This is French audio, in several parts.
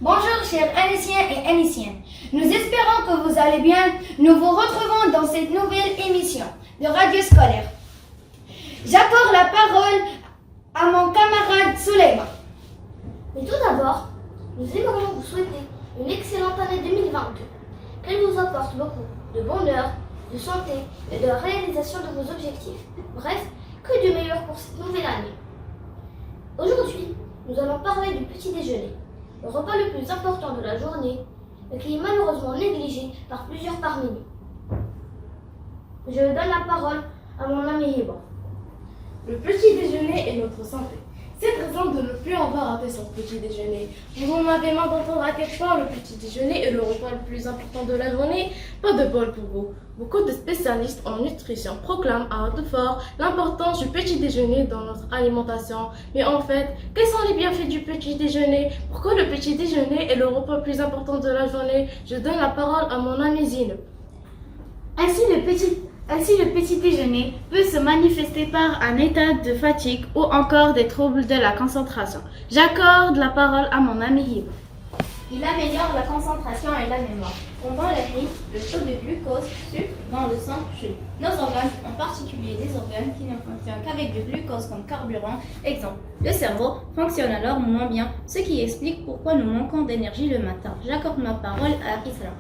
Bonjour chers Annéciens et Annéciennes, nous espérons que vous allez bien. Nous vous retrouvons dans cette nouvelle émission de Radio Scolaire. J'accorde la parole à mon camarade Souleymane. Mais tout d'abord, nous aimerions vous souhaiter une excellente année 2022. Qu'elle vous apporte beaucoup de bonheur, de santé et de la réalisation de vos objectifs. Bref, que du meilleur pour cette nouvelle année. Aujourd'hui, nous allons parler du petit déjeuner, le repas le plus important de la journée, mais qui est malheureusement négligé par plusieurs parmi nous. Je donne la parole à mon ami Hiba. Le petit déjeuner est notre santé. C'est très simple de ne plus avoir raté son petit déjeuner. Vous en avez marre d'entendre à quel point le petit déjeuner est le repas le plus important de la journée. Pas de bol pour vous. Beaucoup de spécialistes en nutrition proclament à haute voix l'importance du petit déjeuner dans notre alimentation. Mais en fait, quels sont les bienfaits du petit déjeuner? Pourquoi le petit déjeuner est le repas le plus important de la journée? Je donne la parole à mon ami Zine. Ainsi, le petit déjeuner peut se manifester par un état de fatigue ou encore des troubles de la concentration. J'accorde la parole à mon ami Hiba. Il améliore la concentration et la mémoire. Pendant la nuit, le taux de glucose, sucre dans le sang chute. Nos organes, en particulier des organes qui ne fonctionnent qu'avec du glucose comme carburant, exemple, le cerveau, fonctionne alors moins bien, ce qui explique pourquoi nous manquons d'énergie le matin. J'accorde ma parole à Islam.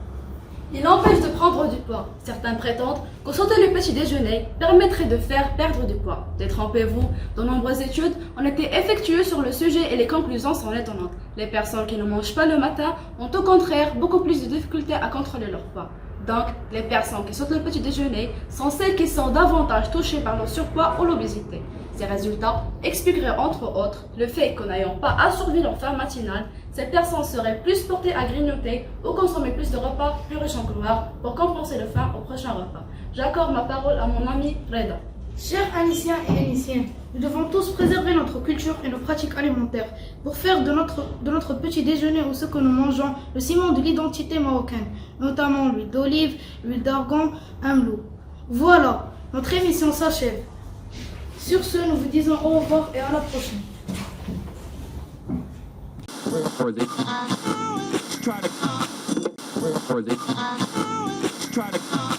Il empêche de prendre du poids. Certains prétendent que sauter le petit déjeuner permettrait de faire perdre du poids. Détrompez-vous, de nombreuses études ont été effectuées sur le sujet et les conclusions sont étonnantes. Les personnes qui ne mangent pas le matin ont au contraire beaucoup plus de difficultés à contrôler leur poids. Donc, les personnes qui sautent le petit déjeuner sont celles qui sont davantage touchées par le surpoids ou l'obésité. Ces résultats expliqueraient entre autres le fait qu'en n'ayant pas assourvi leur faim matinale, ces personnes seraient plus portées à grignoter ou consommer plus de repas plus riches en gloire pour compenser le faim au prochain repas. J'accorde ma parole à mon ami Reda. Chers Annéciens et Annéciennes, nous devons tous préserver notre culture et nos pratiques alimentaires pour faire de notre petit déjeuner ou ce que nous mangeons le ciment de l'identité marocaine, notamment l'huile d'olive, l'huile d'argan, amlou. Voilà, notre émission s'achève. Sur ce, nous vous disons au revoir et à la prochaine. Try to